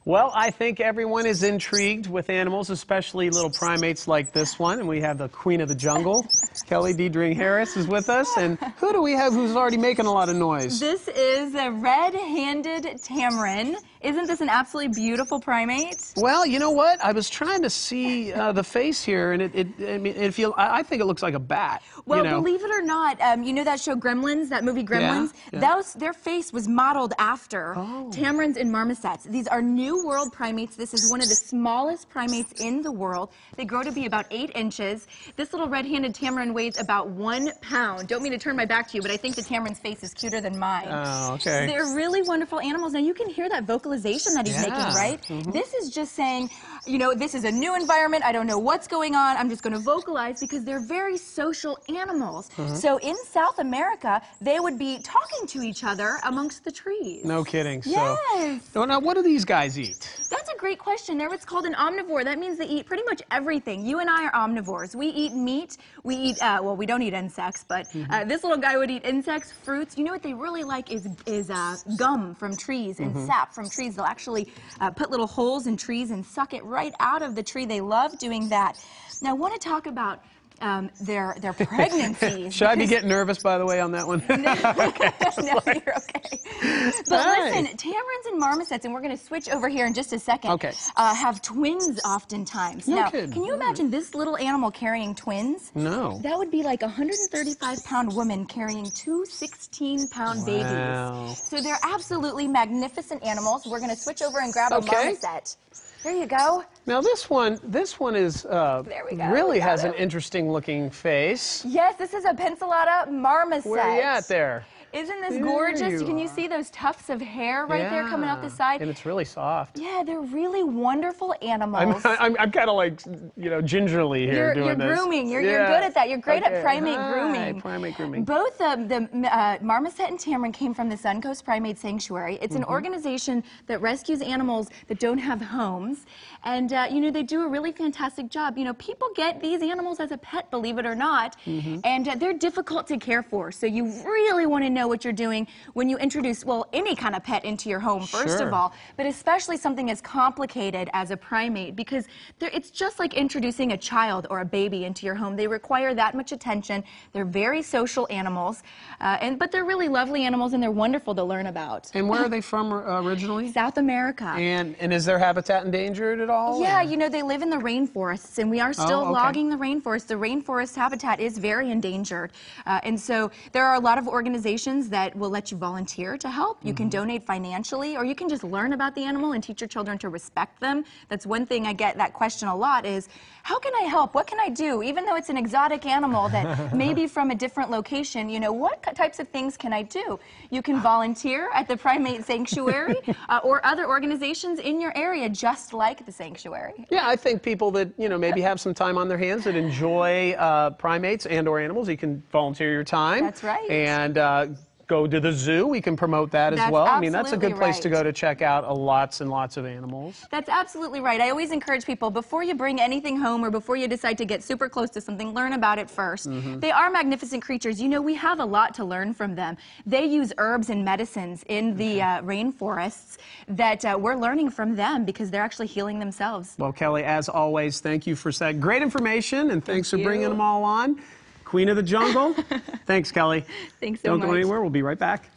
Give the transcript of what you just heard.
Well, I think everyone is intrigued with animals, especially little primates like this one. And we have the queen of the jungle, Kelly Diedring Harris, is with us. And who do we have who's already making a lot of noise? This is a red-handed tamarin. Isn't this an absolutely beautiful primate? Well, you know what? I was trying to see the face here, and I think it looks like a bat. Well, you know? Believe it or not, you know that show Gremlins, that movie Gremlins? Yeah. Their face was modeled after tamarins and marmosets. These are New World primates. This is one of the smallest primates in the world. They grow to be about 8 inches. This little red-handed tamarin weighs about 1 pound. Don't mean to turn my back to you, but I think the tamarin's face is cuter than mine. Oh, okay. They're really wonderful animals. Now, you can hear that vocalization that he's making, right? This is just saying, you know, this is a new environment. I don't know what's going on. I'm just going to vocalize, because they're very social animals. So in South America, they would be talking to each other amongst the trees. No kidding. Yes. So now, what do these guys eat? That's a great question. They're what's called an omnivore. That means they eat pretty much everything. You and I are omnivores. We eat meat. We eat, well, we don't eat insects, but this little guy would eat insects, fruits. You know what they really like is gum from trees and sap from trees. They'll actually put little holes in trees and suck it right out of the tree. They love doing that. Now, I want to talk about their pregnancies. Should I be getting nervous, by the way, on that one? No, no, you're okay. But listen, tamarins and marmosets, and we're going to switch over here in just a second, have twins oftentimes. Now, can you imagine this little animal carrying twins? No. That would be like a 135-pound woman carrying 2 16-pound babies. So they're absolutely magnificent animals. We're going to switch over and grab a marmoset. There you go. Now this one is really has an interesting looking face. Yes, this is a pencilata marmoset. Where are you at there? Isn't this gorgeous? Can you see those tufts of hair right there coming out the side? And it's really soft. Yeah, they're really wonderful animals. I'm kind of like, you know, gingerly here doing this. You're grooming. You're good at that. You're great at primate grooming. Primate grooming. Both the Marmoset and Tamarin came from the Suncoast Primate Sanctuary. It's an organization that rescues animals that don't have homes. And, you know, they do a really fantastic job. You know, people get these animals as a pet, believe it or not. And they're difficult to care for. So you really want to know what you're doing when you introduce, well, any kind of pet into your home, first of all, but especially something as complicated as a primate, because it's just like introducing a child or a baby into your home. They require that much attention. They're very social animals, but they're really lovely animals, and they're wonderful to learn about. And where are they from originally? South America. And is their habitat endangered at all? Yeah, you know, they live in the rainforests, and we are still logging the rainforest. The rainforest habitat is very endangered, and so there are a lot of organizations that will let you volunteer to help. You can donate financially, or you can just learn about the animal and teach your children to respect them. That's one thing I get that question a lot is, how can I help? What can I do? Even though it's an exotic animal that may be from a different location, you know, what types of things can I do? You can volunteer at the Primate Sanctuary or other organizations in your area just like the sanctuary. Yeah, I think people that, you know, maybe have some time on their hands that enjoy primates and or animals, you can volunteer your time. That's right. And go to the zoo. We can promote that as well. I mean, that's a good place to go to check out lots and lots of animals. That's absolutely right. I always encourage people, before you bring anything home or before you decide to get super close to something, learn about it first. They are magnificent creatures. You know, we have a lot to learn from them. They use herbs and medicines in the rainforests that we're learning from them because they're actually healing themselves. Well, Kelly, as always, thank you for that great information, and thanks for bringing them all on. Queen of the Jungle. Thanks, Kelly. Thanks so much. Don't go anywhere. We'll be right back.